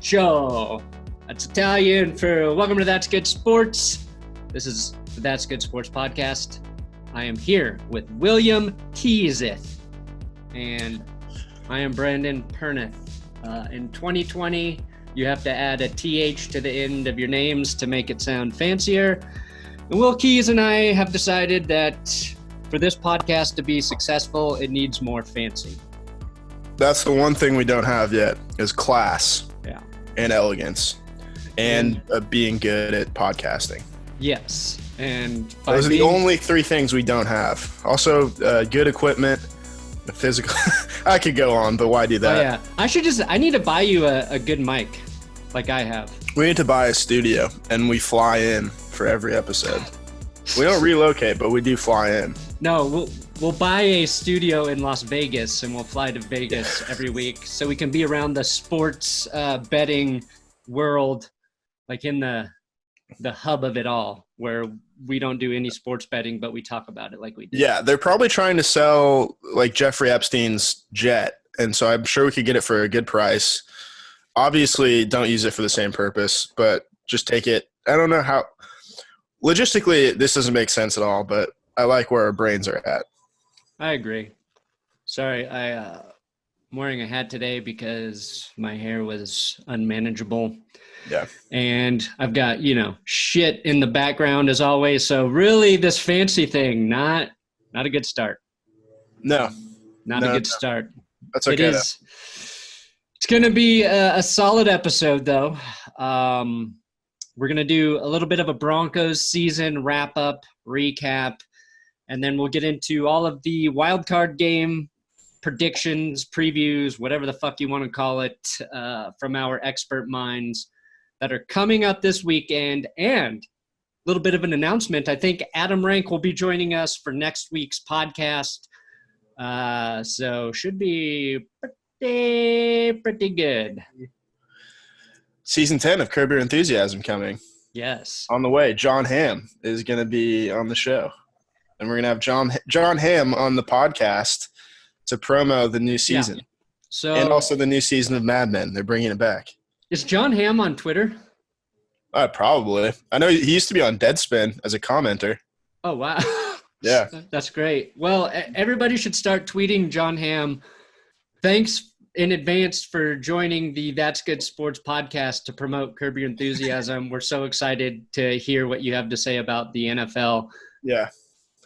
Joe. That's Italian for welcome to That's Good Sports. This is the That's Good Sports podcast. I am here with William Keyseth, and I am Brandon Perneth. In 2020, you have to add a TH to the end of your names to make it sound fancier. And Will Keys and I have decided that for this podcast to be successful, it needs more fancy. That's the one thing we don't have yet is class and elegance and being good at podcasting. Yes. And those are the only three things we don't have. Also, good equipment, physical. I could go on, but why do that? Oh, yeah. I need to buy you a good mic like I have. We need to buy a studio and we fly in for every episode. We don't relocate, but we do fly in. No, we'll buy a studio in Las Vegas and we'll fly to Vegas every week so we can be around the sports betting world, like in the hub of it all, where we don't do any sports betting, but we talk about it like we do. Yeah, they're probably trying to sell like Jeffrey Epstein's jet, and so I'm sure we could get it for a good price. Obviously, don't use it for the same purpose, but just take it. I don't know how – logistically, this doesn't make sense at all, but I like where our brains are at. I agree. Sorry, I'm wearing a hat today because my hair was unmanageable. Yeah. And I've got, shit in the background as always. So really this fancy thing, not a good start. No. Not a good start. That's okay. It's going to be a solid episode though. We're going to do a little bit of a Broncos season wrap-up, recap, and then we'll get into all of the wild card game predictions, previews, whatever the fuck you want to call it, from our expert minds that are coming up this weekend. And a little bit of an announcement. I think Adam Rank will be joining us for next week's podcast. So should be pretty good. Season 10 of Curb Your Enthusiasm coming. Yes. On the way. John Hamm is going to be on the show. And we're going to have John Hamm on the podcast to promo the new season. Yeah. So, and also the new season of Mad Men. They're bringing it back. Is John Hamm on Twitter? Probably. I know he used to be on Deadspin as a commenter. Oh, wow. Yeah. That's great. Well, everybody should start tweeting John Hamm. Thanks in advance for joining the That's Good Sports podcast to promote Curb Your Enthusiasm. We're so excited to hear what you have to say about the NFL. Yeah.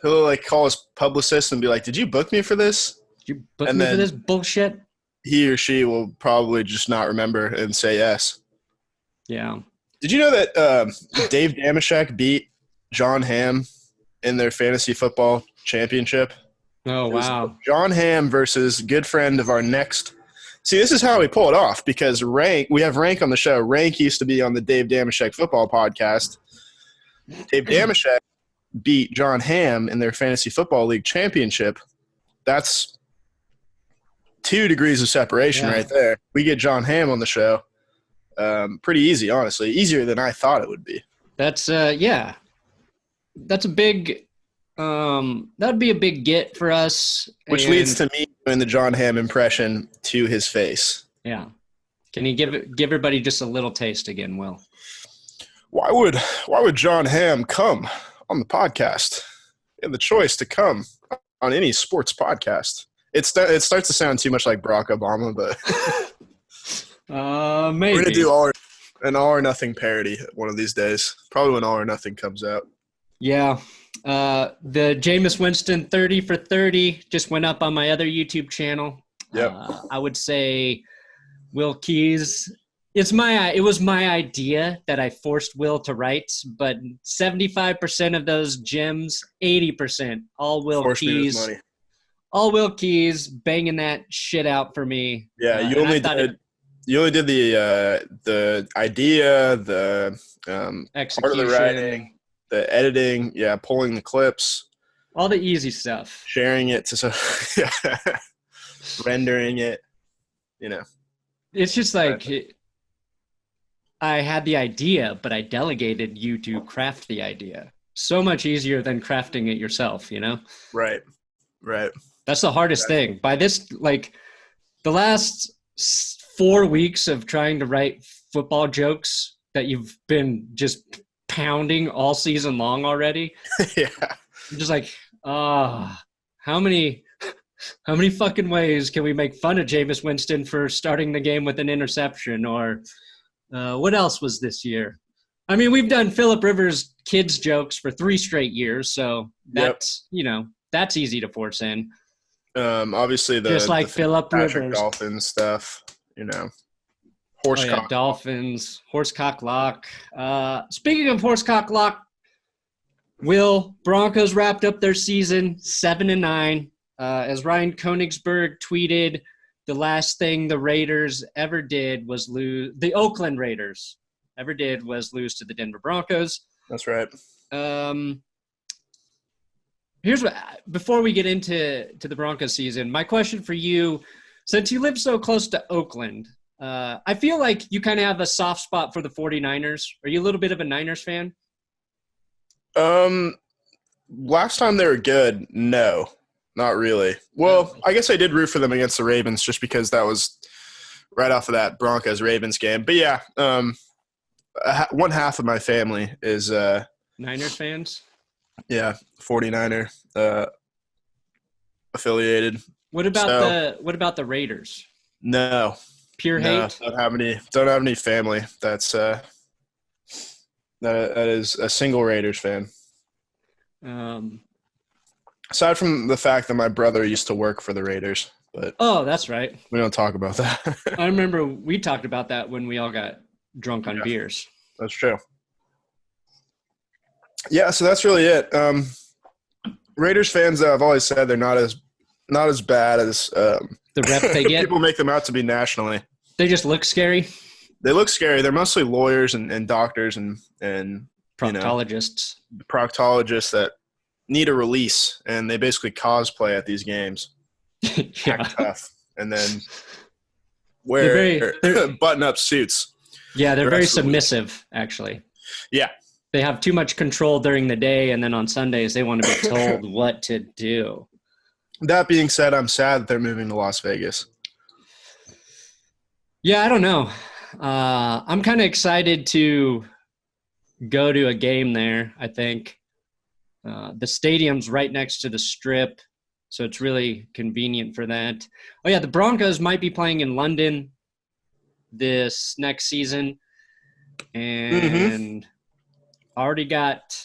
He'll call his publicist and be like, "Did you book me for this? Did you book me for this bullshit?" He or she will probably just not remember and say yes. Yeah. Did you know that Dave Dameshek beat John Hamm in their fantasy football championship? Oh, wow. John Hamm versus good friend of our next – see, this is how we pull it off because we have Rank on the show. Rank used to be on the Dave Dameshek football podcast. Dave Dameshek beat John Hamm in their fantasy football league championship. That's 2 degrees of separation right there. We get John Hamm on the show. Pretty easy, honestly. Easier than I thought it would be. That's yeah. That's a big that'd be a big get for us. Which leads to me doing the John Hamm impression to his face. Yeah. Can you give everybody just a little taste again, Will? Why would John Hamm come on the podcast? And the choice to come on any sports podcast. It starts to sound too much like Barack Obama, but maybe. We're going to do an All or Nothing parody one of these days. Probably when All or Nothing comes out. Yeah. The Jameis Winston 30 for 30 just went up on my other YouTube channel. Yep. I would say Will Keys – it was my idea that I forced Will to write, but 75% of those gems, 80%, all Will Keys. All Will Keys banging that shit out for me. Yeah, you only did the idea, the part of the writing, the editing, pulling the clips, all the easy stuff, sharing it to rendering it. It's just like I had the idea, but I delegated you to craft the idea. So much easier than crafting it yourself, Right. That's the hardest thing. By this, the last 4 weeks of trying to write football jokes that you've been just pounding all season long already. Yeah. I'm just like, how many fucking ways can we make fun of Jameis Winston for starting the game with an interception? Or what else was this year? I mean, we've done Phillip Rivers kids jokes for 3 straight years, so that's that's easy to force in. Obviously just like Phillip Patrick Rivers Dolphins stuff, Dolphins, horsecock lock. Speaking of horsecock lock, Broncos wrapped up their season 7-9. As Ryan Koenigsberg tweeted, the last thing the Raiders ever did was lose. The Oakland Raiders ever did was lose to the Denver Broncos. That's right. Here's what, before we get into the Broncos season, my question for you, since you live so close to Oakland, I feel like you kind of have a soft spot for the 49ers. Are you a little bit of a Niners fan? Last time they were good, no, not really. Well, I guess I did root for them against the Ravens just because that was right off of that Broncos-Ravens game. But yeah, one half of my family is Niners fans. Yeah, 49er affiliated. What about the Raiders? No, pure hate. Don't have any family. That's that is a single Raiders fan. Aside from the fact that my brother used to work for the Raiders, but that's right. We don't talk about that. I remember we talked about that when we all got drunk on beers. That's true. Yeah, so that's really it. Raiders fans, though, I've always said they're not as bad as the rep they get. People make them out to be nationally. They just look scary. They look scary. They're mostly lawyers and doctors and proctologists. Proctologists that need a release, and they basically cosplay at these games. Act tough, and then wear button-up suits. Yeah, they're very submissive, actually. Yeah. They have too much control during the day, and then on Sundays they want to be told what to do. That being said, I'm sad that they're moving to Las Vegas. Yeah, I don't know. I'm kind of excited to go to a game there, I think. The stadium's right next to the Strip, so it's really convenient for that. Oh, yeah, the Broncos might be playing in London this next season, and already got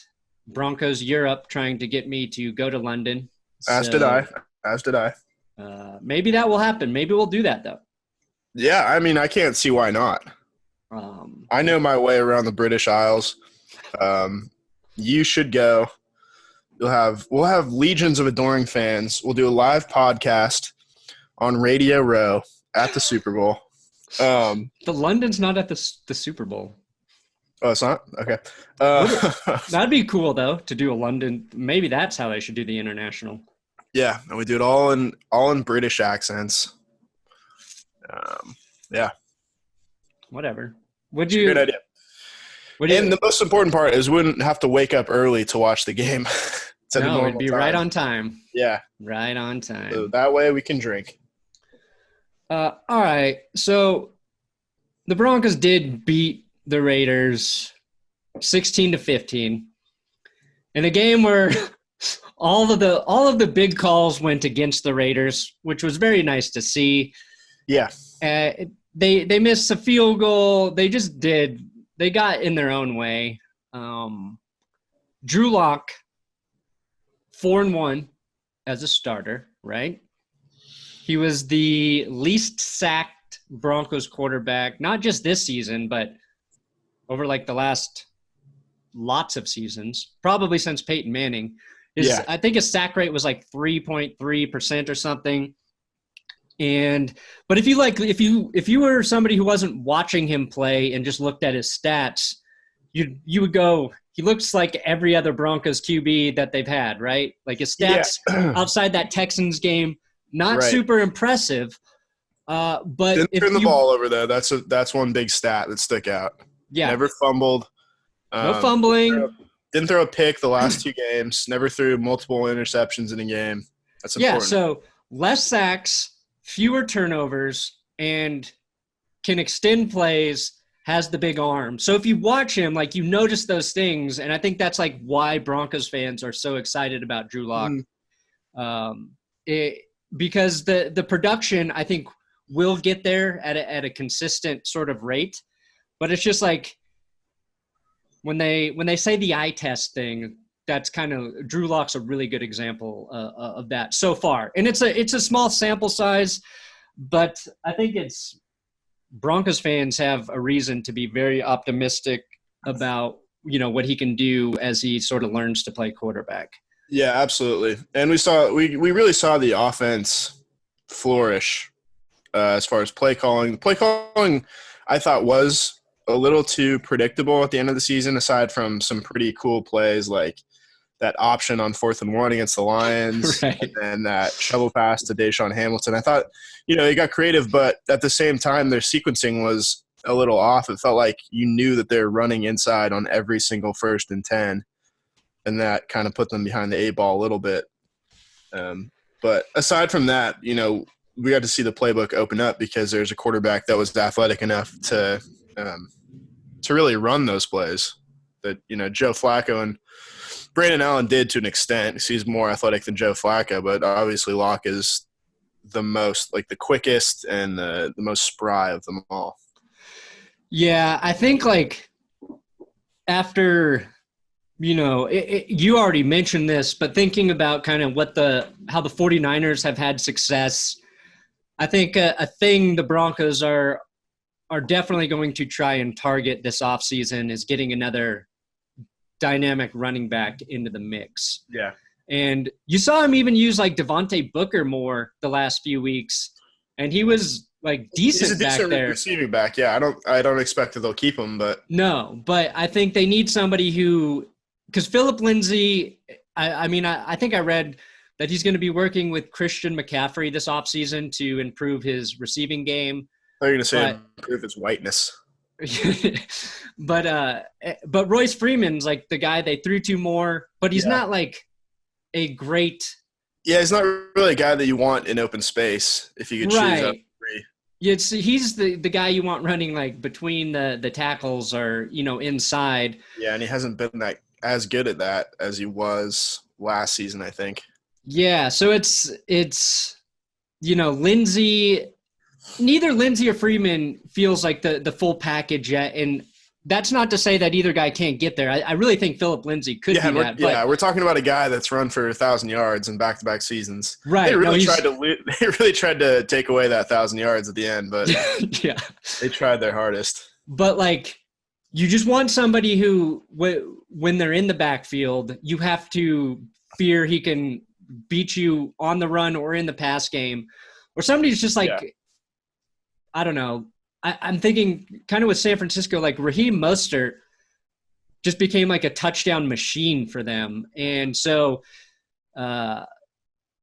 Broncos Europe trying to get me to go to London. As did I. Maybe that will happen. Maybe we'll do that, though. Yeah, I mean, I can't see why not. I know my way around the British Isles. You should go. We'll have legions of adoring fans. We'll do a live podcast on Radio Row at the Super Bowl. The London's not at the Super Bowl. Oh, it's not? Okay. That'd be cool, though, to do a London. Maybe that's how they should do the international. Yeah, and we do it all in British accents. Yeah. Whatever. Great idea. And the most important part is we wouldn't have to wake up early to watch the game. No, it'd be right on time. Yeah. Right on time. So that way we can drink. All right. So the Broncos did beat the Raiders 16-15 in a game where all of the big calls went against the Raiders, which was very nice to see. Yeah. They missed a field goal. They just did. They got in their own way. Drew Lock, 4-1 as a starter, right? He was the least sacked Broncos quarterback, not just this season, but over like the last lots of seasons, probably since Peyton Manning. I think his sack rate was like 3.3% or something. But if you were somebody who wasn't watching him play and just looked at his stats, you would go, he looks like every other Broncos QB that they've had, right? Like his stats outside that Texans game, not super impressive. But didn't turn the ball over though. That's one big stat that stuck out. Yeah, never fumbled. No fumbling. Didn't throw a pick the last 2 games. Never threw multiple interceptions in a game. That's important. Yeah, so less sacks, fewer turnovers, and can extend plays, has the big arm. So if you watch him, like, you notice those things, and I think that's like why Broncos fans are so excited about Drew Lock. Because the production, I think, will get there at a consistent sort of rate, but it's just like when they say the eye test thing, that's kind of Drew Lock's a really good example of that so far, and it's a small sample size, but I think it's Broncos fans have a reason to be very optimistic about what he can do as he sort of learns to play quarterback. Yeah, absolutely, and we really saw the offense flourish. As far as play calling, I thought was a little too predictable at the end of the season, aside from some pretty cool plays like that option on 4th and 1 against the Lions, right. And that shovel pass to Deshaun Hamilton. I thought, they got creative, but at the same time, their sequencing was a little off. It felt like you knew that they're running inside on every single 1st and 10, and that kind of put them behind the 8 ball a little bit. But aside from that, we got to see the playbook open up because there's a quarterback that was athletic enough to really run those plays that, Joe Flacco and Brandon Allen did to an extent. He's more athletic than Joe Flacco, but obviously Locke is the most, like, the quickest and the most spry of them all. Yeah, I think, like, after – you already mentioned this, but thinking about kind of how the 49ers have had success, I think a thing the Broncos are definitely going to try and target this offseason is getting another dynamic running back into the mix. Yeah. And you saw him even use like Devontae Booker more the last few weeks, and he was like decent, He's a decent back there. Receiving back, yeah. I don't expect that they'll keep him, but no. But I think they need somebody who, because Philip Lindsay, I think I read that he's going to be working with Christian McCaffrey this offseason to improve his receiving game. They're going to say improve his whiteness. But Royce Freeman's like the guy they threw to more, but he's not like a great. Yeah, he's not really a guy that you want in open space if you could choose up three. Yeah, he's the guy you want running like between the tackles or inside. Yeah, and he hasn't been as good at that as he was last season, I think. Yeah, so it's Lindsay. Neither Lindsay or Freeman feels like the full package yet, and that's not to say that either guy can't get there. I really think Philip Lindsay could be that. We're talking about a guy that's run for 1,000 yards in back-to-back seasons. Right. They really tried to take away that 1,000 yards at the end, but yeah, they tried their hardest. But like, you just want somebody who, when they're in the backfield, you have to fear he can beat you on the run or in the pass game, or somebody's just like, I don't know. I'm thinking kind of with San Francisco, like Raheem Mostert just became like a touchdown machine for them. And so they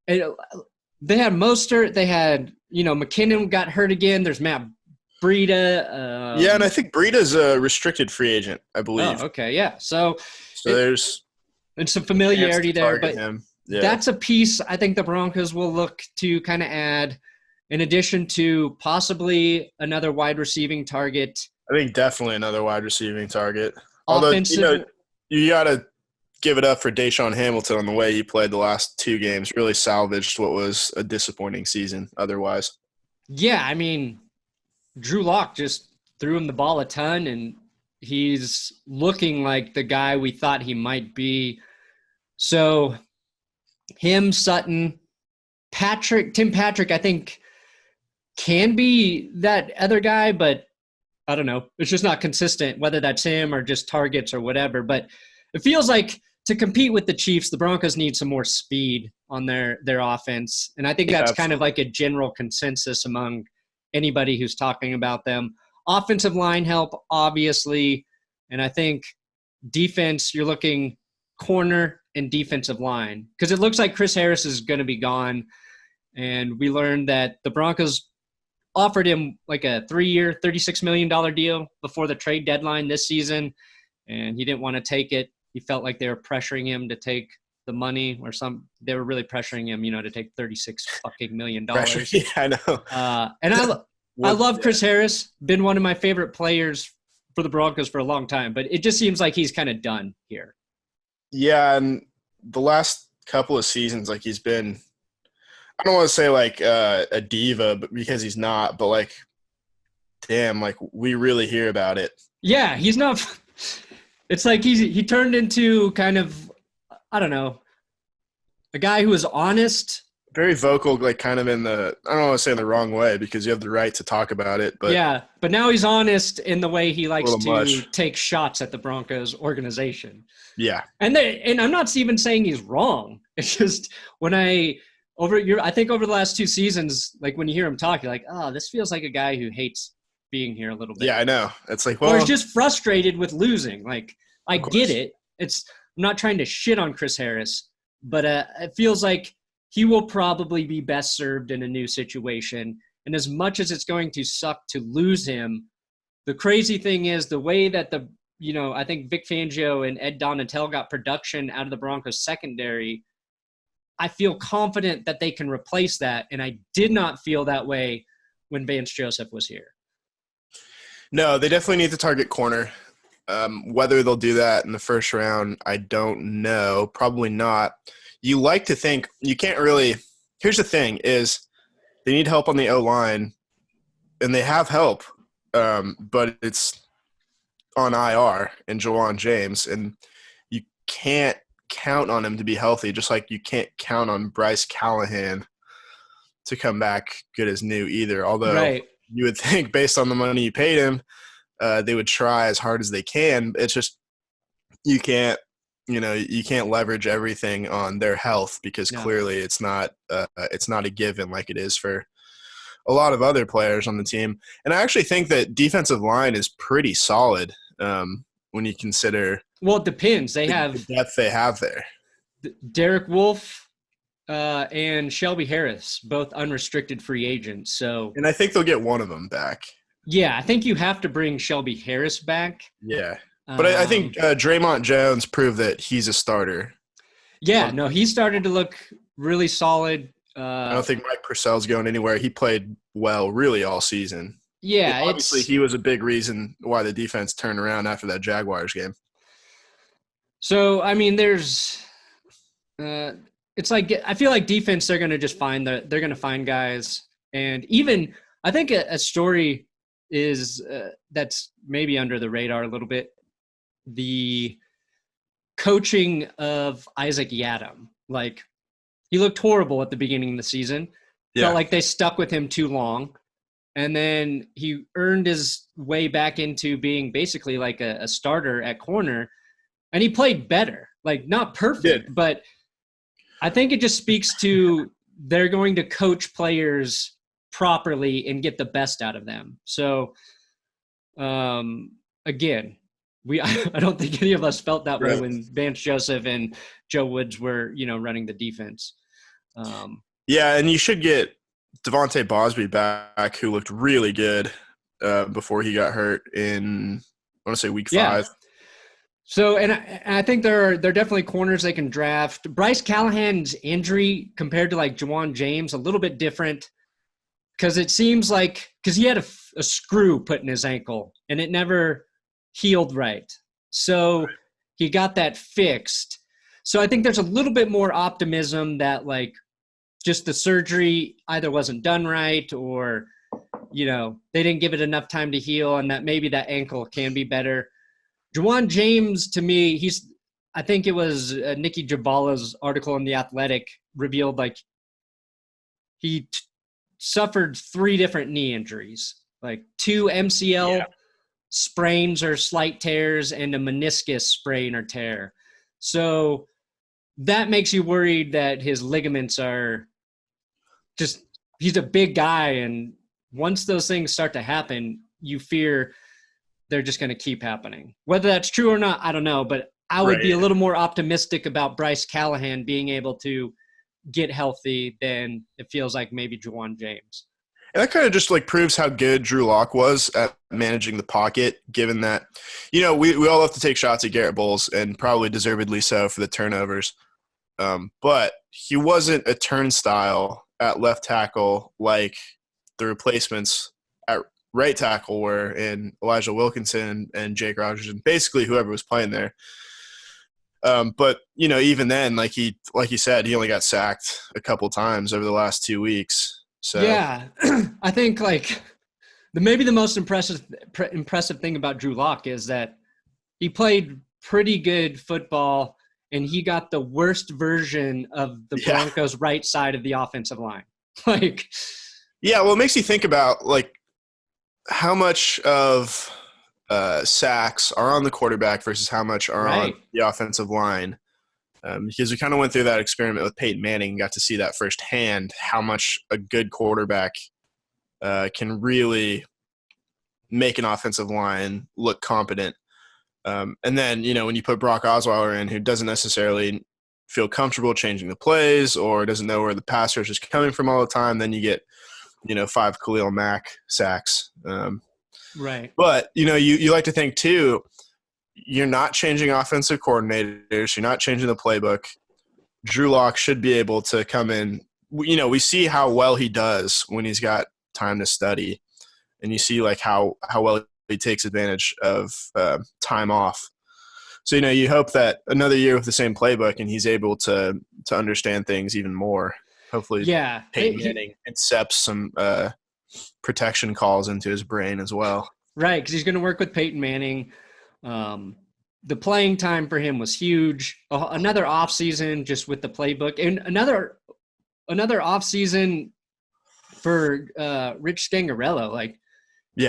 had Mostert, they had, McKinnon got hurt again. There's Matt Breida. And I think Breida's a restricted free agent, I believe. Oh, okay. Yeah. So there's some familiarity there, but Yeah. That's a piece I think the Broncos will look to kind of add, in addition to possibly another wide receiving target. I think definitely another wide receiving target. Offensive, although, you got to give it up for Deshaun Hamilton on the way he played the last 2 games. Really salvaged what was a disappointing season otherwise. Yeah, I mean, Drew Lock just threw him the ball a ton, and he's looking like the guy we thought he might be. So him, Sutton, Tim Patrick, I think can be that other guy, but I don't know. It's just not consistent, whether that's him or just targets or whatever. But it feels like to compete with the Chiefs, the Broncos need some more speed on their offense. And I think that's kind of like a general consensus among anybody who's talking about them. Offensive line help, obviously. And I think defense, you're looking corner and defensive line, because it looks like Chris Harris is going to be gone. And we learned that the Broncos offered him like a 3-year, $36 million deal before the trade deadline this season, and he didn't want to take it. He felt like they were pressuring him to take the money, or they were really pressuring him, to take $36 fucking million. Yeah, I know. And I love Chris Harris. Been one of my favorite players for the Broncos for a long time, but it just seems like he's kind of done here. Yeah, and the last couple of seasons, like he's been, I don't want to say like a diva, but because he's not, but like, damn, like we really hear about it. Yeah, he's not. It's like he turned into kind of, I don't know, a guy who was honest. Very vocal, like kind of in the, I don't want to say in the wrong way because you have the right to talk about it, but yeah, but now he's honest in the way he likes to much. take shots at the Broncos organization. Yeah. And I'm not even saying he's wrong. It's just when I think over the last 2 seasons, like when you hear him talk, you're like, oh, this feels like a guy who hates being here a little bit. Yeah, I know. It's like, or he's just frustrated with losing. Like, I get it. I'm not trying to shit on Chris Harris, but it feels like he will probably be best served in a new situation. And as much as it's going to suck to lose him, the crazy thing is the way that I think Vic Fangio and Ed Donatel got production out of the Broncos secondary, I feel confident that they can replace that. And I did not feel that way when Vance Joseph was here. No, they definitely need to target corner. Whether they'll do that in the first round, I don't know. Probably not. You like to think you can't really – here's the thing is they need help on the O-line, and they have help, but it's on IR in Juwan James, and you can't count on him to be healthy, just like you can't count on Bryce Callahan to come back good as new either, although you would think based on the money you paid him, they would try as hard as they can. It's just you can't leverage everything on their health because clearly it's not a given like it is for a lot of other players on the team. And I actually think that defensive line is pretty solid when you consider. Well, it depends. They have the depth they have there. Derek Wolfe and Shelby Harris, both unrestricted free agents. And I think they'll get one of them back. Yeah, I think you have to bring Shelby Harris back. Yeah. But I think Draymond Jones proved that he's a starter. Yeah, no, he started to look really solid. I don't think Mike Purcell's going anywhere. He played well really all season. Yeah. Obviously, he was a big reason why the defense turned around after that Jaguars game. So, I mean, there's it's like I feel like defense, they're going to just they're going to find guys. And even I think a story is that's maybe under the radar a little bit. The coaching of Isaac Yiadom. Like, he looked horrible at the beginning of the season. Yeah. Felt like they stuck with him too long. And then he earned his way back into being basically like a starter at corner. And he played better. Like, not perfect, but I think it just speaks to they're going to coach players properly and get the best out of them. So, again, I don't think any of us felt that way when Vance Joseph and Joe Woods were, running the defense. Yeah, and you should get Devontae Bosby back, who looked really good before he got hurt in, I want to say week 5. So, and I think there are definitely corners they can draft. Bryce Callahan's injury compared to like Juwan James, a little bit different because it seems like – because he had a screw put in his ankle and it never healed right. So he got that fixed. So I think there's a little bit more optimism that like just the surgery either wasn't done right or, they didn't give it enough time to heal and that maybe that ankle can be better. Juwan James, to me, I think it was Nikki Jabala's article in The Athletic revealed like he suffered 3 different knee injuries, like 2 MCL sprains or slight tears and a meniscus sprain or tear. So that makes you worried that his ligaments are just – he's a big guy, and once those things start to happen, you fear they're just going to keep happening. Whether that's true or not, I don't know, but I would be a little more optimistic about Bryce Callahan being able to get healthy than it feels like maybe Juwan James. And that kind of just like proves how good Drew Lock was at managing the pocket, given that, we all have to take shots at Garrett Bowles and probably deservedly so for the turnovers. But he wasn't a turnstile at left tackle like the replacements at right tackle were in Elijah Wilkinson and Jake Rogers, and basically whoever was playing there. But even then, like you said, he only got sacked a couple times over the last 2 weeks. So yeah, I think maybe the most impressive thing about Drew Lock is that he played pretty good football, and he got the worst version of the Broncos' right side of the offensive line. Well, it makes you think about how much of sacks are on the quarterback versus how much are on the offensive line. Because we kind of went through that experiment with Peyton Manning and got to see that firsthand, how much a good quarterback can really make an offensive line look competent. And then, when you put Brock Osweiler in, who doesn't necessarily feel comfortable changing the plays or doesn't know where the pass rush is coming from all the time, then you get, 5 Khalil Mack sacks. Right. But, you like to think, too, you're not changing offensive coordinators. You're not changing the playbook. Drew Lock should be able to come in. We see how well he does when he's got time to study. And you see, how well he takes advantage of time off. So, you hope that another year with the same playbook and he's able to understand things even more. Hopefully Peyton Manning incepts some protection calls into his brain as well. Right, because he's going to work with Peyton Manning. The playing time for him was huge. Another offseason just with the playbook. And another offseason for Rich Scangarello.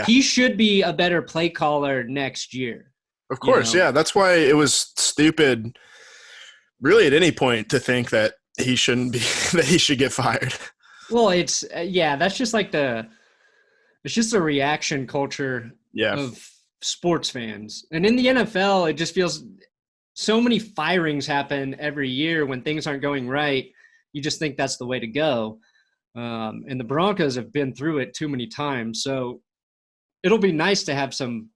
He should be a better play caller next year. Of course, That's why it was stupid, really, at any point to think that he shouldn't be that he should get fired. Well, it's that's just it's just a reaction culture of sports fans. And in the NFL, it just feels so many firings happen every year when things aren't going right. You just think that's the way to go. And the Broncos have been through it too many times. So it'll be nice to have some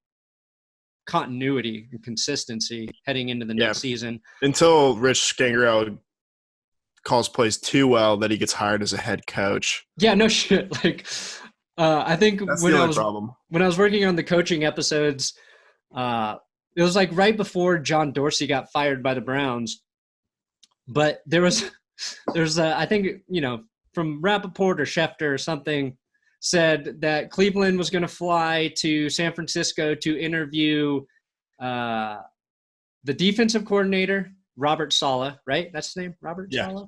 continuity and consistency heading into the next season. Until Rich Scangarello calls plays too well that he gets hired as a head coach. Yeah, no shit. I think that's when the I only problem. When I was working on the coaching episodes, it was right before John Dorsey got fired by the Browns. But there's I think, from Rappaport or Schefter or something said that Cleveland was going to fly to San Francisco to interview the defensive coordinator, Robert Saleh, right? That's his name, Robert Saleh?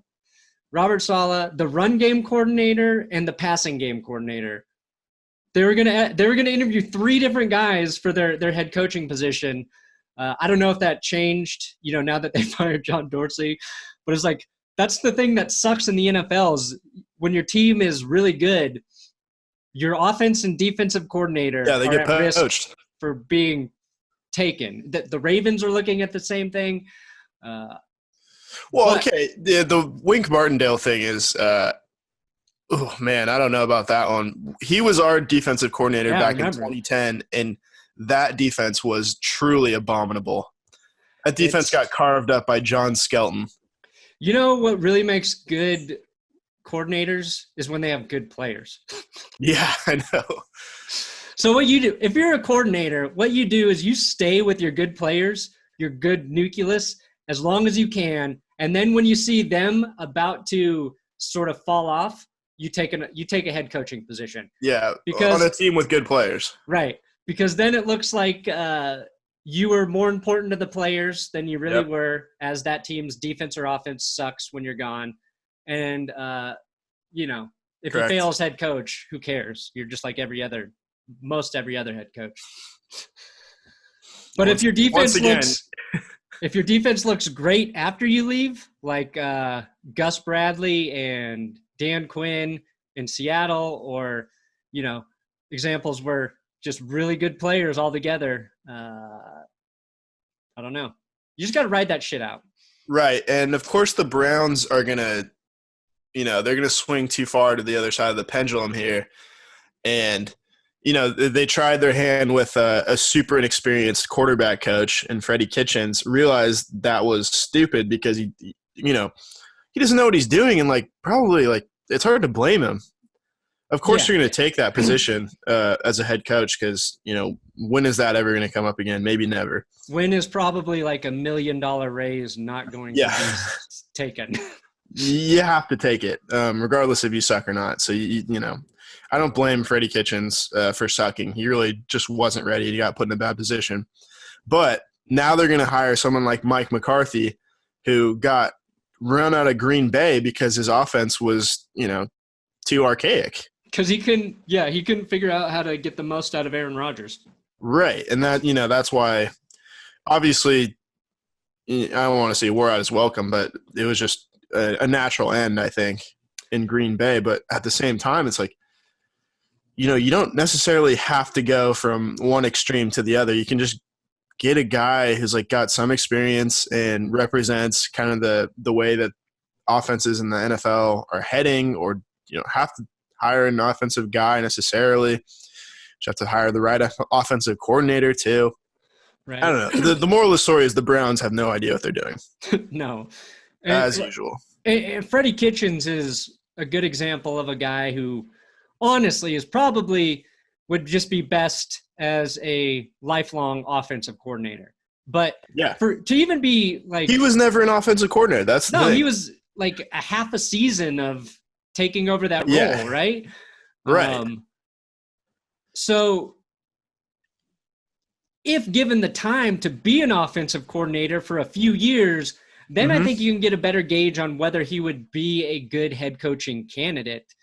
Robert Saleh, the run game coordinator, and the passing game coordinator. They were gonna interview 3 different guys for their head coaching position. I don't know if that changed, now that they fired John Dorsey, but it's that's the thing that sucks in the NFL is when your team is really good, your offense and defensive coordinator they get at poached risk for being taken. The Ravens are looking at the same thing. The Wink Martindale thing is oh, man, I don't know about that one. He was our defensive coordinator back in 2010, and that defense was truly abominable. That defense got carved up by John Skelton. You know what really makes good coordinators is when they have good players. Yeah, I know. So what you do, if you're a coordinator, what you do is you stay with your good players, your good nucleus, as long as you can, and then when you see them about to sort of fall off, you take a head coaching position. Yeah, on a team with good players. Right, because then it looks like you were more important to the players than you really were, as that team's defense or offense sucks when you're gone. And, if you fail as head coach, who cares? You're just like most every other head coach. But if your defense looks great after you leave, like Gus Bradley and Dan Quinn in Seattle, or, examples where just really good players all together, I don't know. You just got to ride that shit out. Right. And of course the Browns are going to, they're going to swing too far to the other side of the pendulum here. And, they tried their hand with a super inexperienced quarterback coach, and Freddie Kitchens realized that was stupid because he doesn't know what he's doing. And probably it's hard to blame him. Of course, you're going to take that position as a head coach because, when is that ever going to come up again? Maybe never. When is probably like $1 million raise not going to be taken? You have to take it, regardless if you suck or not. So, I don't blame Freddie Kitchens for sucking. He really just wasn't ready. He got put in a bad position. But now they're going to hire someone like Mike McCarthy, who got run out of Green Bay because his offense was, too archaic. Because he couldn't figure out how to get the most out of Aaron Rodgers. Right. And that, that's why, obviously, I don't want to say wore out his welcome, but it was just a natural end, I think, in Green Bay. But at the same time, it's like, you don't necessarily have to go from one extreme to the other. You can just get a guy who's like got some experience and represents kind of the way that offenses in the NFL are heading, or you don't have to hire an offensive guy necessarily. You have to hire the right offensive coordinator too. Right. I don't know. The moral of the story is the Browns have no idea what they're doing. No. As usual. And Freddie Kitchens is a good example of a guy who honestly would just be best as a lifelong offensive coordinator. But to even be like – he was never an offensive coordinator. That's the thing. He was like a half a season of taking over that role, right? Right. So if given the time to be an offensive coordinator for a few years, then I think you can get a better gauge on whether he would be a good head coaching candidate.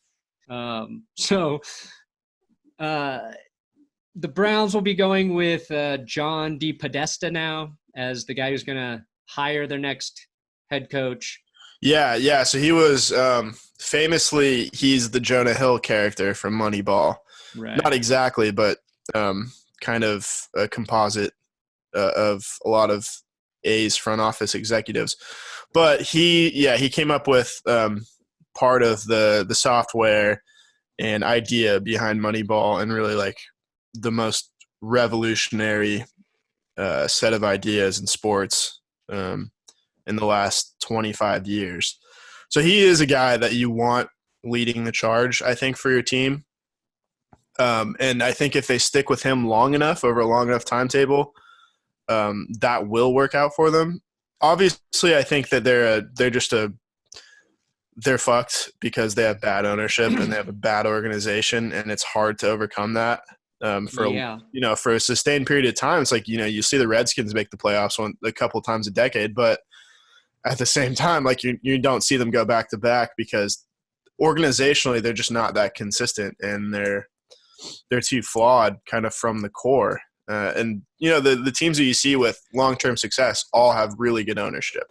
The Browns will be going with John DePodesta now as the guy who's going to hire their next head coach. Yeah. So he was famously, he's the Jonah Hill character from Moneyball. Right. Not exactly, but kind of a composite of a lot of A's front office executives. But he came up with part of the software and idea behind Moneyball, and really like the most revolutionary set of ideas in sports in the last 25 years. So he is a guy that you want leading the charge, I think, for your team. And I think if they stick with him long enough, over a long enough timetable, that will work out for them. Obviously, I think that they're fucked because they have bad ownership and they have a bad organization, and it's hard to overcome that. For a sustained period of time. It's like, you see the Redskins make the playoffs a couple times a decade, but at the same time, like you don't see them go back to back because organizationally they're just not that consistent, and they're too flawed kind of from the core. And the teams that you see with long-term success all have really good ownership.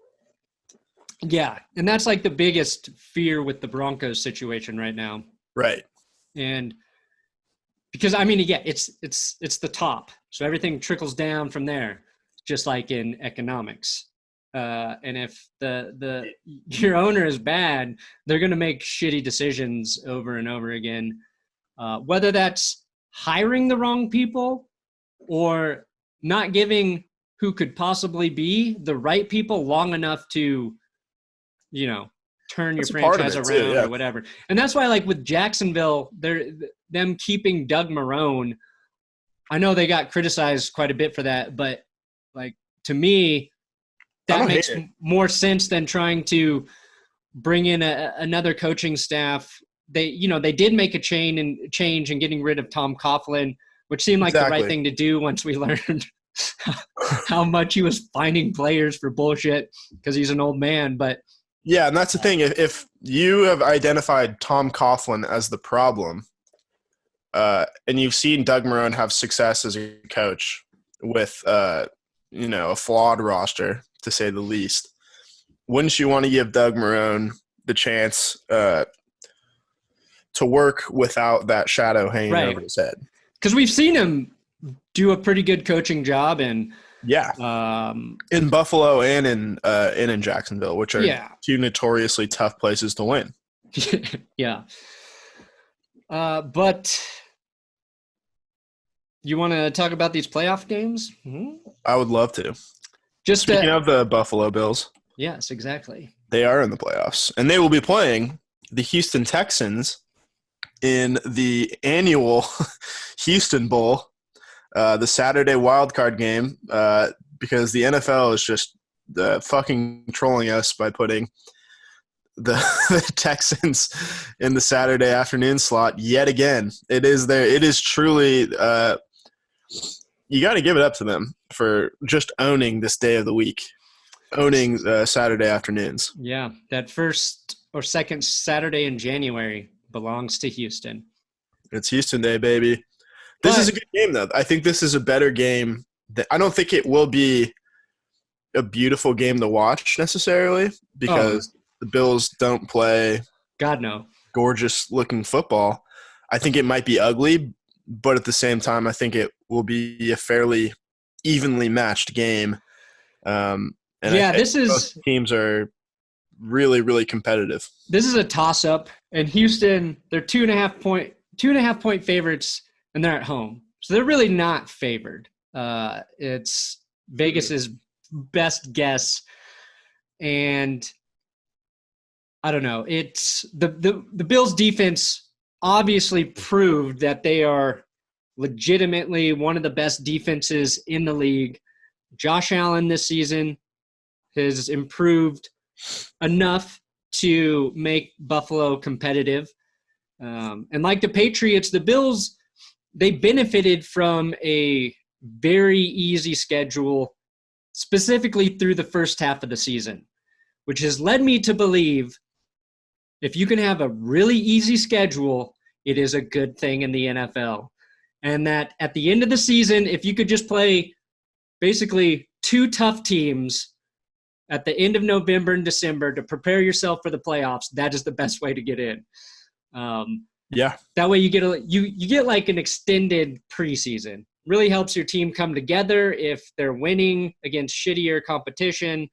Yeah, and that's like the biggest fear with the Broncos situation right now. Right. And because it's the top, so everything trickles down from there, just like in economics. And if your owner is bad, they're going to make shitty decisions over and over again. Whether that's hiring the wrong people or not giving who could possibly be the right people long enough to, turn your franchise around or whatever. And that's why, like with Jacksonville, them keeping Doug Marrone, I know they got criticized quite a bit for that, but like to me, that makes more sense than trying to bring in another coaching staff. They did make a change in getting rid of Tom Coughlin, which seemed like the right thing to do once we learned how much he was finding players for bullshit because he's an old man. But yeah, and that's the thing. If you have identified Tom Coughlin as the problem, and you've seen Doug Marrone have success as a coach with a flawed roster, to say the least, wouldn't you want to give Doug Marrone the chance to work without that shadow hanging over his head? Because we've seen him do a pretty good coaching job, and in Buffalo and in Jacksonville, which are two notoriously tough places to win. Yeah. But you want to talk about these playoff games? Mm-hmm. I would love to. Just speaking of the Buffalo Bills. Yes, exactly. They are in the playoffs, and they will be playing the Houston Texans in the annual Houston Bowl, the Saturday wildcard game, because the NFL is just fucking trolling us by putting the Texans in the Saturday afternoon slot yet again. It is truly you got to give it up to them for just owning this day of the week, owning Saturday afternoons. Yeah, that first or second Saturday in January belongs to Houston. It's Houston Day, baby. This is a good game, though. I think this is a better game. I don't think it will be a beautiful game to watch necessarily because the Bills don't play gorgeous-looking football. I think it might be ugly, but at the same time, I think it will be a fairly evenly matched game. Both teams are really, really competitive. This is a toss-up, and Houston, they're 2.5 point favorites, and they're at home, so they're really not favored. It's Vegas's best guess, and I don't know. It's the Bills' defense obviously proved that they are legitimately one of the best defenses in the league. Josh Allen this season has improved enough to make Buffalo competitive. And like the Patriots, the Bills, they benefited from a very easy schedule, specifically through the first half of the season, which has led me to believe if you can have a really easy schedule, it is a good thing in the NFL. And that at the end of the season, if you could just play basically two tough teams at the end of November and December to prepare yourself for the playoffs, that is the best way to get in. That way you get like an extended preseason. Really helps your team come together if they're winning against shittier competition.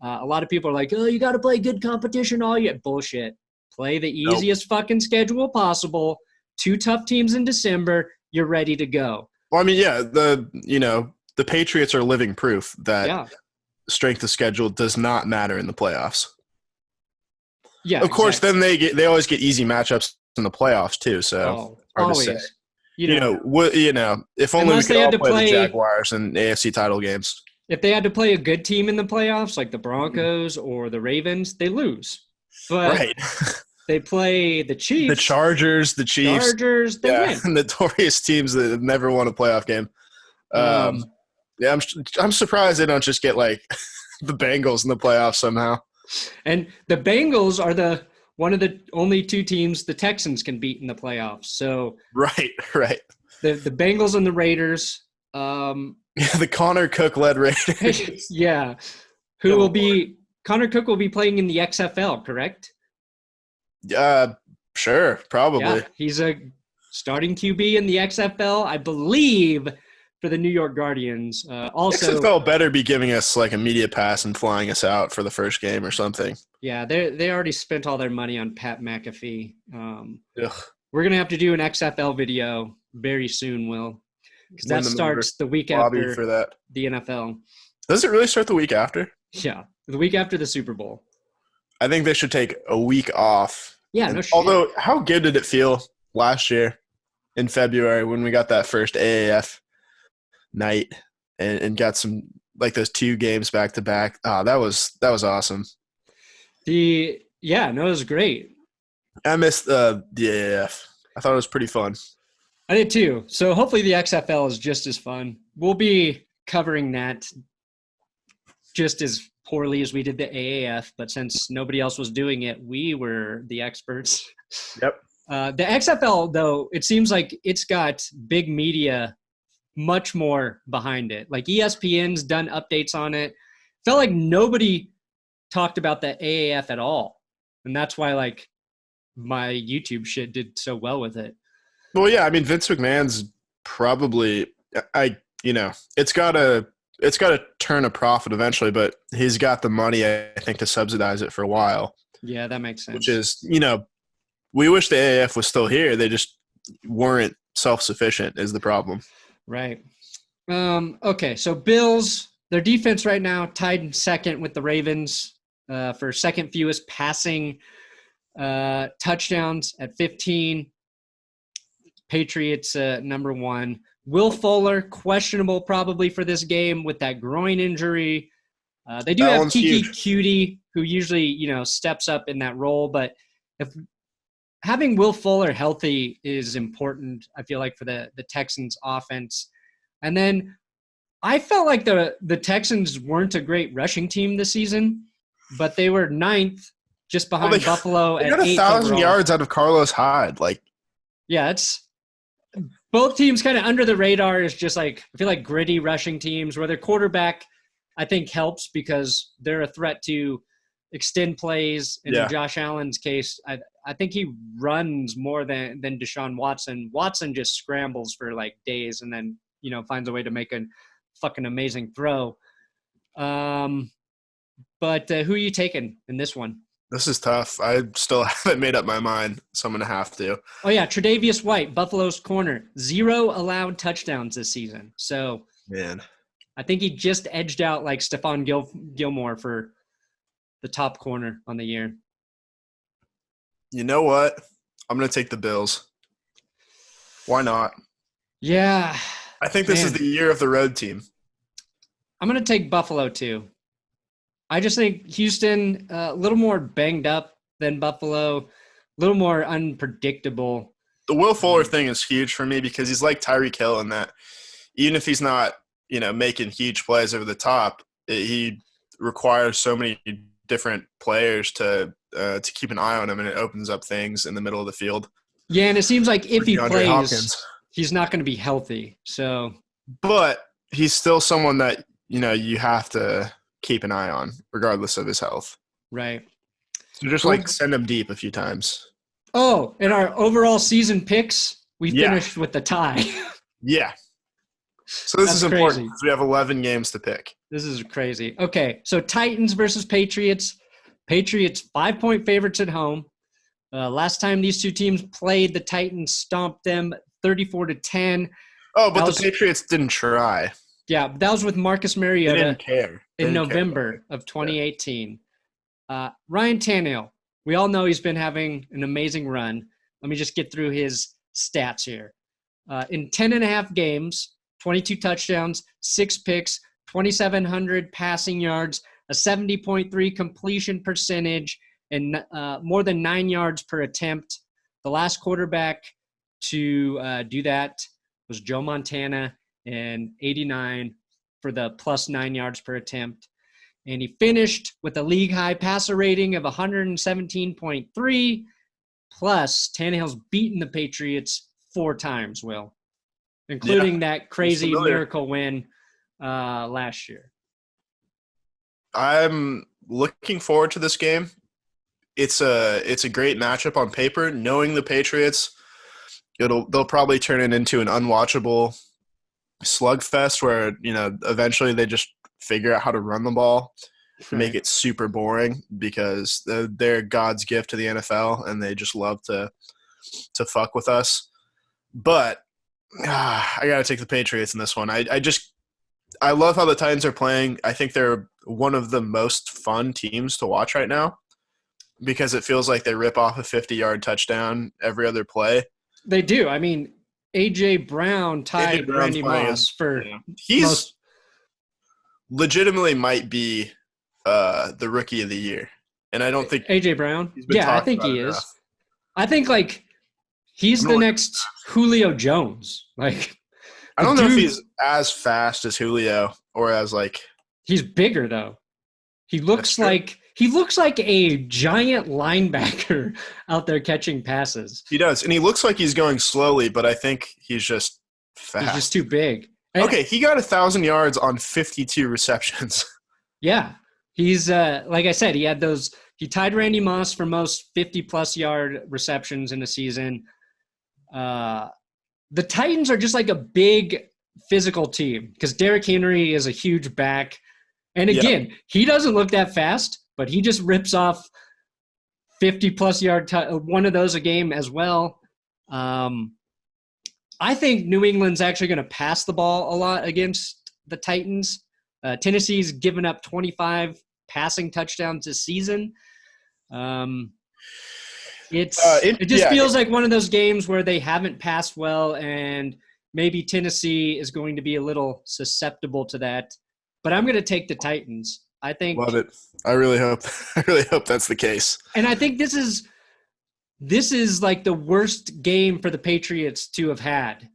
A lot of people are like, oh, you got to play good competition all year. Bullshit. Play the easiest fucking schedule possible. Two tough teams in December. You're ready to go. Well, I mean, the Patriots are living proof that strength of schedule does not matter in the playoffs. Yeah, of course. Exactly. Then they always get easy matchups in the playoffs too. So hard always. To say. If only we could all play the Jaguars in AFC title games. If they had to play a good team in the playoffs, like the Broncos or the Ravens, they lose. But they play the Chiefs. The Chargers, the Chiefs. They win. Notorious teams that never won a playoff game. I'm surprised they don't just get like the Bengals in the playoffs somehow. And the Bengals are one of the only two teams the Texans can beat in the playoffs. So right. The Bengals and the Raiders. The Connor Cook-led Raiders. Connor Cook will be playing in the XFL, correct? Sure, probably. Yeah, he's a starting QB in the XFL, I believe, for the New York Guardians. Also, XFL better be giving us like a media pass and flying us out for the first game or something. Yeah, they already spent all their money on Pat McAfee. We're going to have to do an XFL video very soon, Will. Because that starts the week after for that. The NFL. Does it really start the week after? Yeah, the week after the Super Bowl. I think they should take a week off. Yeah, no shit. Although, how good did it feel last year in February when we got that first AAF night and got some like those two games back to back? That was awesome. It was great. I missed the AAF. I thought it was pretty fun. I did too. So hopefully the XFL is just as fun. We'll be covering that just as poorly as we did the AAF, but since nobody else was doing it, we were the experts. Yep. The XFL, though, it seems like it's got big media much more behind it. Like ESPN's done updates on it. Felt like nobody talked about the AAF at all. And that's why like my YouTube shit did so well with it. Well, yeah, I mean, Vince McMahon's probably it's got to turn a profit eventually, but he's got the money, I think, to subsidize it for a while. Yeah, that makes sense. Which is, we wish the AAF was still here. They just weren't self-sufficient is the problem. Right. Okay, so Bills, their defense right now tied in second with the Ravens for second fewest passing touchdowns at 15. Patriots number 1. Will Fuller, questionable probably for this game with that groin injury. They do That have one's Kiki huge. Cutie, who usually, steps up in that role. But if having Will Fuller healthy is important, I feel like, for the Texans offense. And then I felt like the Texans weren't a great rushing team this season, but they were 9th just behind Buffalo They at got 8th 1,000 overall. yards out of Carlos Hyde. Yeah, it's both teams kind of under the radar. Is just like, I feel like gritty rushing teams where their quarterback, I think, helps because they're a threat to extend plays. In Josh Allen's case, I think he runs more than Deshaun Watson. Watson just scrambles for like days and then, finds a way to make a fucking amazing throw. But who are you taking in this one? This is tough. I still haven't made up my mind, so I'm going to have to. Oh, yeah, Tre'Davious White, Buffalo's corner. 0 allowed touchdowns this season. So, man, I think he just edged out like Stephon Gilmore for the top corner on the year. You know what? I'm going to take the Bills. Why not? Yeah. I think this is the year of the road team. I'm going to take Buffalo too. I just think Houston a little more banged up than Buffalo, a little more unpredictable. The Will Fuller thing is huge for me because he's like Tyreek Hill in that even if he's not, making huge plays over the top, he requires so many different players to keep an eye on him, and it opens up things in the middle of the field. Yeah, and it seems like if he plays, Hopkins. He's not going to be healthy. But he's still someone that, you have to keep an eye on regardless of his health. Right. So just send him deep a few times. Oh, in our overall season picks, we finished with the tie. Yeah. So this is important because we have 11 games to pick. This is crazy. Okay, so Titans versus Patriots. Patriots 5-point favorites at home. Last time these two teams played, the Titans stomped them 34-10. Oh, but the Patriots didn't try. Yeah, that was with Marcus Mariota. They didn't care. In November of 2018. Ryan Tannehill, we all know he's been having an amazing run. Let me just get through his stats here. In 10.5 games, 22 touchdowns, 6 picks, 2,700 passing yards, a 70.3 completion percentage, and more than 9 yards per attempt. The last quarterback to do that was Joe Montana, and 89 for the plus 9 yards per attempt. And he finished with a league-high passer rating of 117.3, plus Tannehill's beaten the Patriots 4 times, Will, including that crazy miracle win last year. I'm looking forward to this game. It's a great matchup on paper. Knowing the Patriots, they'll probably turn it into an unwatchable slugfest where, eventually they just figure out how to run the ball and make it super boring because they're God's gift to the NFL and they just love to fuck with us. But I got to take the Patriots in this one. I love how the Titans are playing. I think they're one of the most fun teams to watch right now because it feels like they rip off a 50-yard touchdown every other play. They do. I mean, A.J. Brown tied Randy Moss for he's legitimately might be the rookie of the year. And I don't think A.J. Brown? Yeah, I think he is. I think, he's the next Julio Jones. I don't know if he's as fast as Julio or as, He's bigger, though. He looks like a giant linebacker out there catching passes. He does, and he looks like he's going slowly, but I think he's just fast. He's just too big. Okay, he got 1,000 yards on 52 receptions. Yeah, he's like I said, he tied Randy Moss for most 50-plus yard receptions in a season. The Titans are just like a big physical team because Derrick Henry is a huge back. And again, he doesn't look that fast, but he just rips off 50-plus yard one of those a game as well. I think New England's actually going to pass the ball a lot against the Titans. Tennessee's given up 25 passing touchdowns this season. It just feels like one of those games where they haven't passed well, and maybe Tennessee is going to be a little susceptible to that. But I'm going to take the Titans. I think. Love it. I really hope that's the case. And I think this is like the worst game for the Patriots to have had.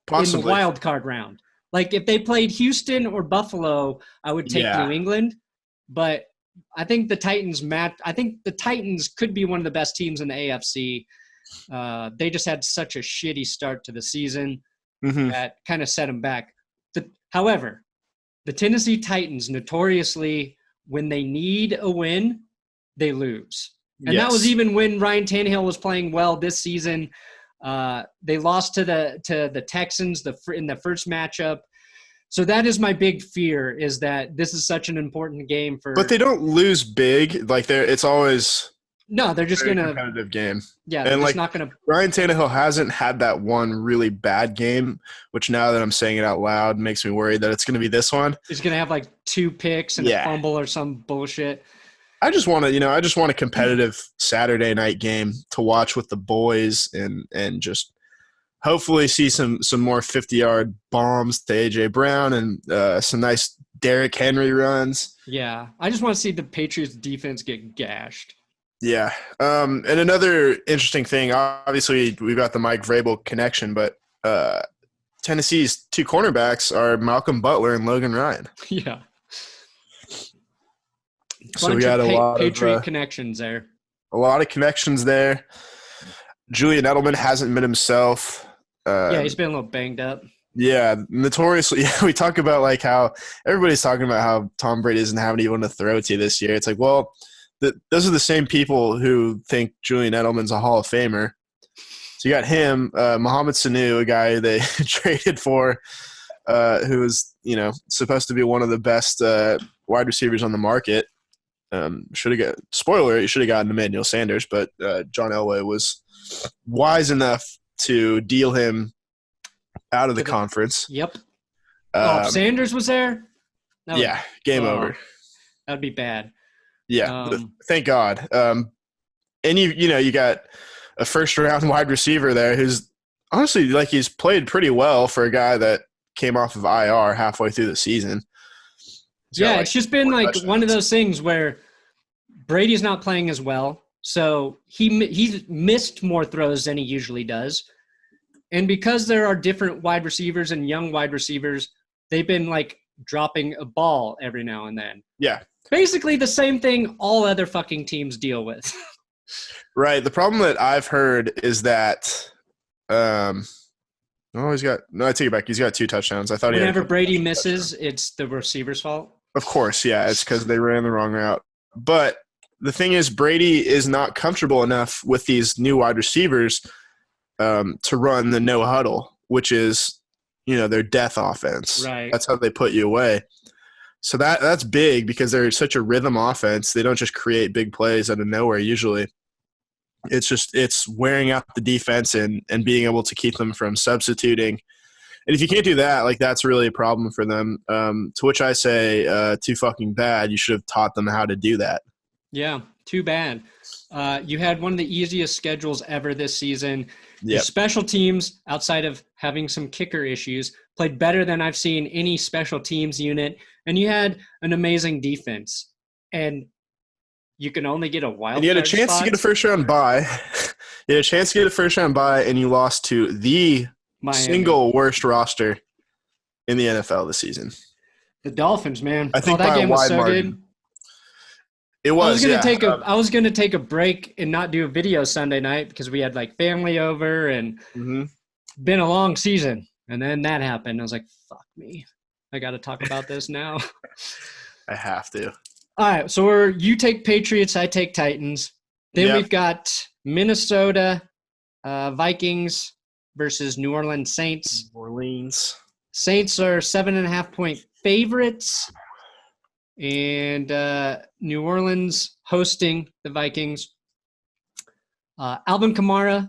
Possibly. In the wild card round. Like if they played Houston or Buffalo, I would take New England. But I think the Titans could be one of the best teams in the AFC. They just had such a shitty start to the season that kind of set them back. However, the Tennessee Titans notoriously, when they need a win, they lose. And that was even when Ryan Tannehill was playing well this season. They lost to the Texans in the first matchup. So that is my big fear, is that this is such an important game for. But they don't lose big. Like it's always. No, they're just gonna competitive game. Yeah, they're just not gonna. Ryan Tannehill hasn't had that one really bad game, which now that I'm saying it out loud makes me worried that it's gonna be this one. He's gonna have like 2 picks and a fumble or some bullshit. I just want a competitive Saturday night game to watch with the boys and just hopefully see some more 50-yard bombs to A.J. Brown and some nice Derrick Henry runs. Yeah, I just want to see the Patriots defense get gashed. Yeah. And another interesting thing, obviously we've got the Mike Vrabel connection, but Tennessee's 2 cornerbacks are Malcolm Butler and Logan Ryan. Yeah. So we got a lot of Patriot connections there. A lot of connections there. Julian Edelman hasn't been himself. He's been a little banged up. Yeah, notoriously. We talk about like how everybody's talking about how Tom Brady doesn't have anyone to throw to this year. It's like, well, those are the same people who think Julian Edelman's a Hall of Famer. So you got him, Mohamed Sanu, a guy they traded for, who is supposed to be one of the best wide receivers on the market. Should have got spoiler. You should have gotten Emmanuel Sanders, but John Elway was wise enough to deal him out of the conference. Yep. If Sanders was there. Game over. That'd be bad. Yeah, thank God. And you got a first-round wide receiver there who's honestly like he's played pretty well for a guy that came off of IR halfway through the season. It's just been like one of those things where Brady's not playing as well, so he's missed more throws than he usually does. And because there are different wide receivers and young wide receivers, they've been like dropping a ball every now and then. Yeah. Basically the same thing all other fucking teams deal with. Right. The problem that I've heard is that I take it back. He's got 2 touchdowns. I thought whenever Brady misses, it's the receiver's fault. Of course, yeah. It's because they ran the wrong route. But the thing is, Brady is not comfortable enough with these new wide receivers to run the no huddle, which is, their death offense. Right. That's how they put you away. So that's big because they're such a rhythm offense. They don't just create big plays out of nowhere usually. It's wearing out the defense and being able to keep them from substituting. And if you can't do that, like that's really a problem for them. To which I say, too fucking bad. You should have taught them how to do that. Yeah, too bad. You had one of the easiest schedules ever this season. Your special teams, outside of having some kicker issues, played better than I've seen any special teams unit. And you had an amazing defense. And you can only get a wild card. And you had a chance to get a first-round bye. You had a chance to get a first-round bye, and you lost to the Miami. Single worst roster in the NFL this season. The Dolphins, man. I think that game was so margin. Good. It was. I was gonna take a break and not do a video Sunday night because we had like family over and been a long season. And then that happened. I was like, "Fuck me! I got to talk about this now." I have to. All right, so you take Patriots, I take Titans. Then we've got Minnesota Vikings versus New Orleans Saints. Saints are 7.5-point favorites. And New Orleans hosting the Vikings. Alvin Kamara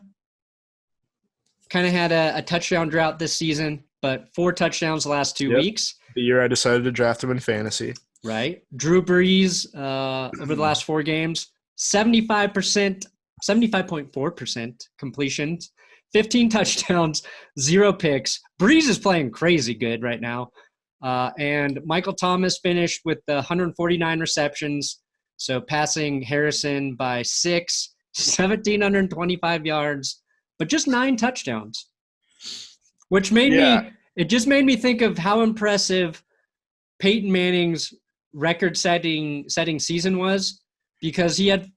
kind of had a touchdown drought this season, but 4 touchdowns the last 2 weeks. The year I decided to draft him in fantasy. Right. Drew Brees over the last 4 games, 75% 75.4% completions, 15 touchdowns, 0 picks. Brees is playing crazy good right now. And Michael Thomas finished with 149 receptions, so passing Harrison by 6, 1,725 yards, but just 9 touchdowns, which just made me think of how impressive Peyton Manning's record-setting season was, because he had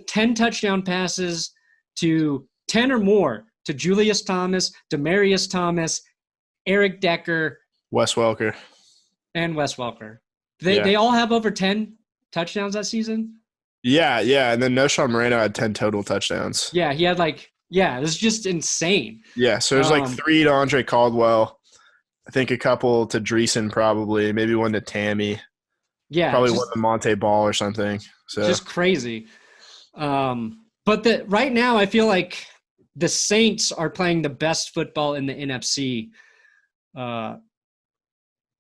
10 touchdown passes to 10 or more to Julius Thomas, Demaryius Thomas, Eric Decker, Wes Welker. And Wes Welker. They all have over 10 touchdowns that season? Yeah, and then Noshawn Moreno had 10 total touchdowns. Yeah, he had it was just insane. Yeah, so there's 3 to Andre Caldwell. I think a couple to Dreesen probably, maybe 1 to Tammy. Yeah. Probably 1 to Monte Ball or something. So just crazy. But right now I feel like the Saints are playing the best football in the NFC.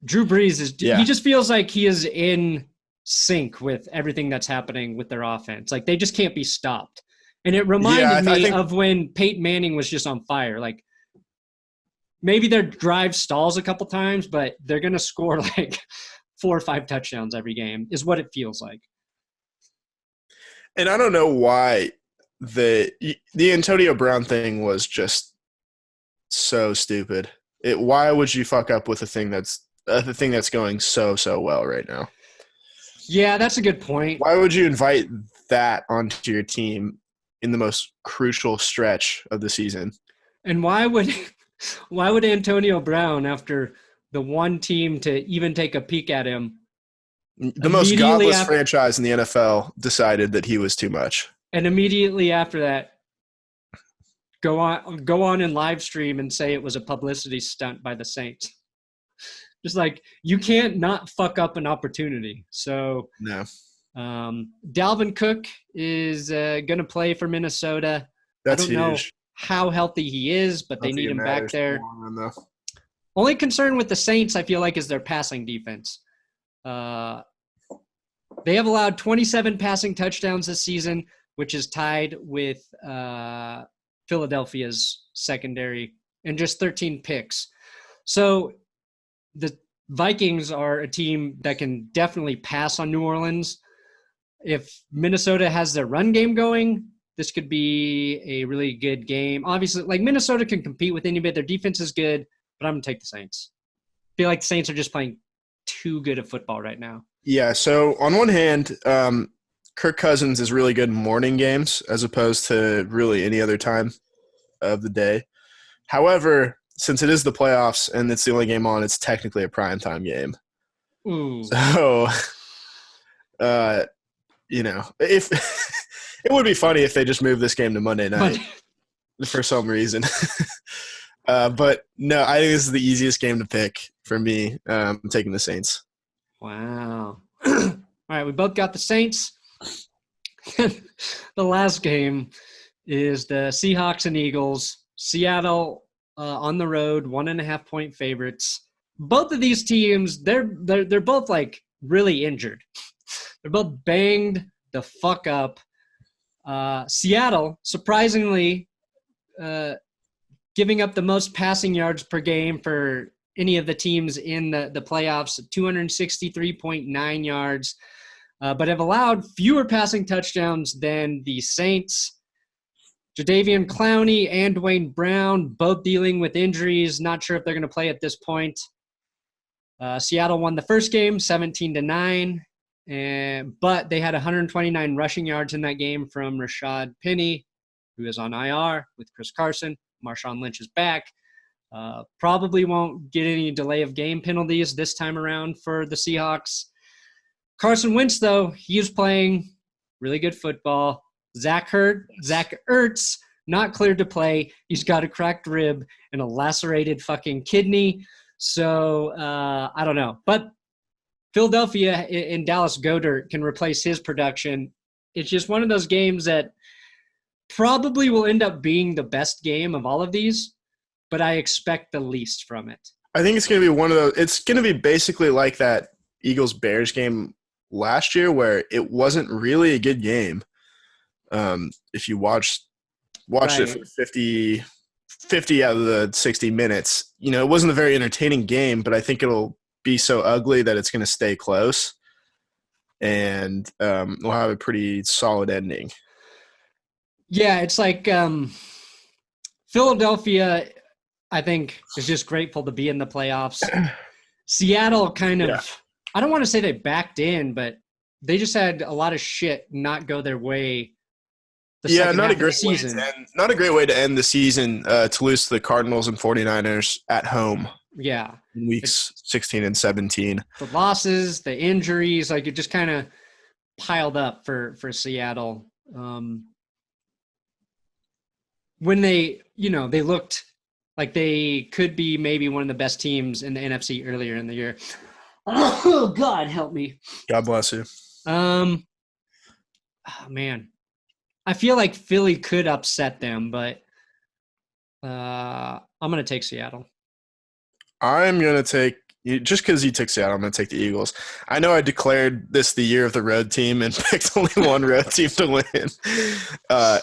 Drew Brees he just feels like he is in sync with everything that's happening with their offense. Like, they just can't be stopped. And it reminded me of when Peyton Manning was just on fire. Like, maybe their drive stalls a couple times, but they're going to score 4 or 5 touchdowns every game is what it feels like. And I don't know why the Antonio Brown thing was just so stupid. Why would you fuck up with the thing that's going so well right now? Yeah, that's a good point. Why would you invite that onto your team in the most crucial stretch of the season? And why would Antonio Brown, after the one team to even take a peek at him, the most godless franchise in the NFL, decided that he was too much? And immediately after that, go on and live stream and say it was a publicity stunt by the Saints. Just you can't not fuck up an opportunity. So no. Dalvin Cook is going to play for Minnesota. That's I don't huge. know how healthy he is, but they need him back there. Only concern with the Saints, I feel like, is their passing defense. They have allowed 27 passing touchdowns this season, which is tied with Philadelphia's secondary, and just 13 picks. So the Vikings are a team that can definitely pass on New Orleans. If Minnesota has their run game going, this could be a really good game. Obviously, Minnesota can compete with anybody. Their defense is good, but I'm going to take the Saints. I feel like the Saints are just playing too good of football right now. Yeah, so on one hand, Kirk Cousins is really good in morning games as opposed to really any other time of the day. If since it is the playoffs and it's the only game on, it's technically a primetime game. Ooh. So, if it would be funny if they just moved this game to Monday night for some reason. But no, I think this is the easiest game to pick for me. I'm taking the Saints. Wow. All right, we both got the Saints. The last game is the Seahawks and Eagles. Seattle on the road, 1.5-point favorites. Both of these teams, they're both really injured. They're both banged the fuck up. Seattle, surprisingly, giving up the most passing yards per game for any of the teams in the playoffs, 263.9 yards, but have allowed fewer passing touchdowns than the Saints. Jadeveon Clowney and Dwayne Brown both dealing with injuries. Not sure if they're going to play at this point. Seattle won the first game 17-9, but they had 129 rushing yards in that game from Rashad Penny, who is on IR with Chris Carson. Marshawn Lynch is back. Probably won't get any delay of game penalties this time around for the Seahawks. Carson Wentz, though, he is playing really good football. Zach Ertz, not cleared to play. He's got a cracked rib and a lacerated fucking kidney. So, I don't know. But Philadelphia and Dallas Goedert can replace his production. It's just one of those games that probably will end up being the best game of all of these, but I expect the least from it. I think it's going to be one of those – it's going to be basically like that Eagles-Bears game last year where it wasn't really a good game. If you watched Right. it for 50 out of the 60 minutes, it wasn't a very entertaining game, but I think it'll be so ugly that it's going to stay close, and we'll have a pretty solid ending. Yeah, it's like Philadelphia, I think, is just grateful to be in the playoffs. Seattle kind of, I don't want to say they backed in, but they just had a lot of shit not go their way. Not a great way to end the season, to lose to the Cardinals and 49ers at home. Yeah. In weeks 16 and 17. The losses, the injuries, like it just kind of piled up for Seattle. When they looked like they could be maybe one of the best teams in the NFC earlier in the year. Oh, God, help me. God bless you. Oh, man. I feel like Philly could upset them, but I'm going to take Seattle. I'm going to take – just because you took Seattle, I'm going to take the Eagles. I know I declared this the year of the road team and picked only one road team to win,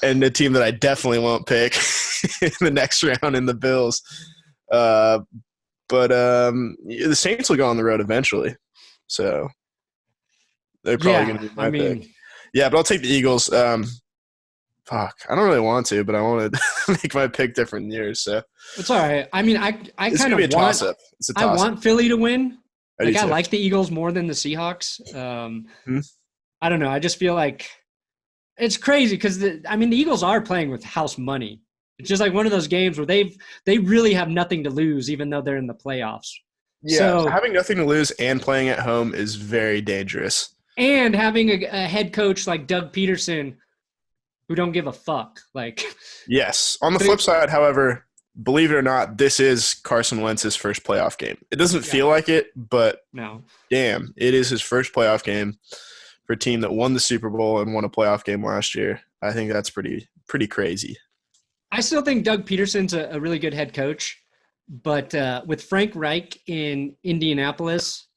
and a team that I definitely won't pick in the next round in the Bills. But the Saints will go on the road eventually, so they're probably going to be my pick. Yeah, but I'll take the Eagles. Fuck, I don't really want to, but I want to make my pick different than yours. So it's all right. I mean, I kind of want. Toss-up. It's a toss-up. I want Philly to win. I I like the Eagles more than the Seahawks. I don't know. I just feel like it's crazy because the Eagles are playing with house money. It's just like one of those games where they really have nothing to lose, even though they're in the playoffs. Yeah, so, having nothing to lose and playing at home is very dangerous. And having a head coach like Doug Peterson who don't give a fuck. Yes. On the flip side, however, believe it or not, this is Carson Wentz's first playoff game. It doesn't feel like it, but damn, it is his first playoff game for a team that won the Super Bowl and won a playoff game last year. I think that's pretty crazy. I still think Doug Peterson's a really good head coach, but with Frank Reich in Indianapolis,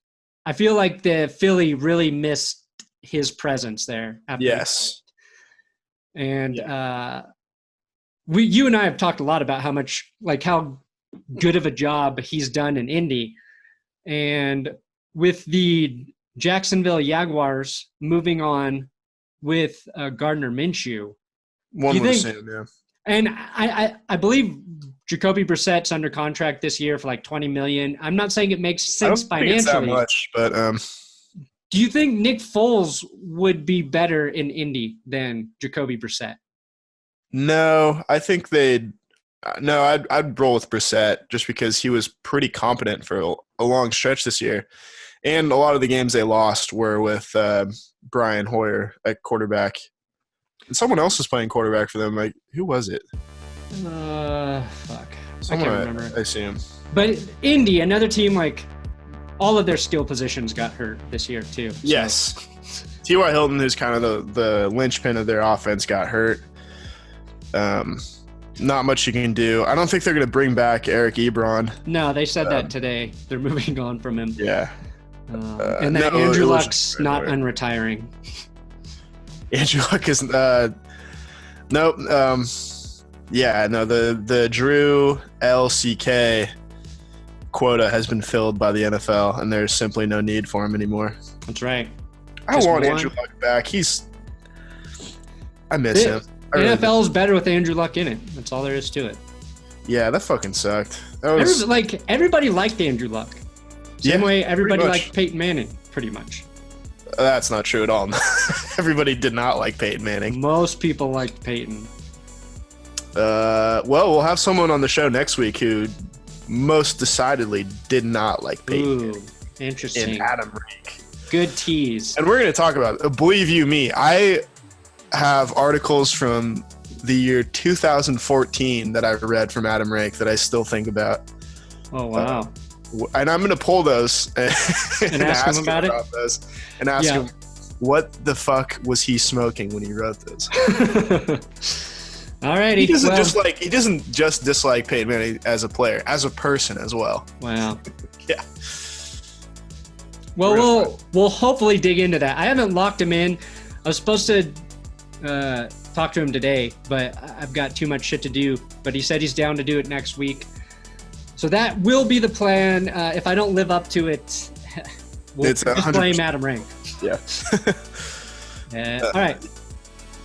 I feel like the Philly really missed his presence there. Yes. And you and I have talked a lot about how good of a job he's done in Indy. And with the Jacksonville Jaguars moving on with Gardner Minshew. One would assume, yeah. And I believe Jacoby Brissett's under contract this year for $20 million. I'm not saying it makes sense financially. I don't think it's that much, but do you think Nick Foles would be better in Indy than Jacoby Brissett? No, I think I'd roll with Brissett just because he was pretty competent for a long stretch this year. And a lot of the games they lost were with Brian Hoyer at quarterback. And someone else was playing quarterback for them. Who was it? Fuck. Someone, I can't remember. I assume. But Indy, another team, all of their skill positions got hurt this year too. So. Yes. T.Y. Hilton, who's kind of the linchpin of their offense, got hurt. Not much you can do. I don't think they're going to bring back Eric Ebron. No, they said that today. They're moving on from him. Yeah. And that Andrew Luck's not unretiring. Andrew Luck is nope. The Drew LCK quota has been filled by the NFL, and there's simply no need for him anymore. That's right. I want Andrew Luck back. I miss him. NFL is better with Andrew Luck in it. That's all there is to it. Yeah, that fucking sucked. Everybody liked Andrew Luck. Same way everybody liked Peyton Manning, pretty much. That's not true at all. Everybody did not like Peyton Manning. Most people liked Peyton. Well, we'll have someone on the show next week who most decidedly did not like Peyton. Ooh, interesting. And Adam Rake. Good tease. And we're going to talk about it. Believe you me, I have articles from the year 2014 that I've read from Adam Rake that I still think about. Oh, wow. And I'm going to pull those and ask him about those and ask him what the fuck was he smoking when he wrote those. Alrighty. He doesn't just dislike Peyton Manning as a player, as a person as well. Wow. Yeah. Well, we'll hopefully dig into that. I haven't locked him in. I was supposed to talk to him today, but I've got too much shit to do. But he said he's down to do it next week. So that will be the plan. If I don't live up to it, we'll just blame Adam Rank. Yeah. All right.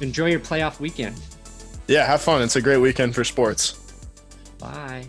Enjoy your playoff weekend. Yeah, have fun. It's a great weekend for sports. Bye.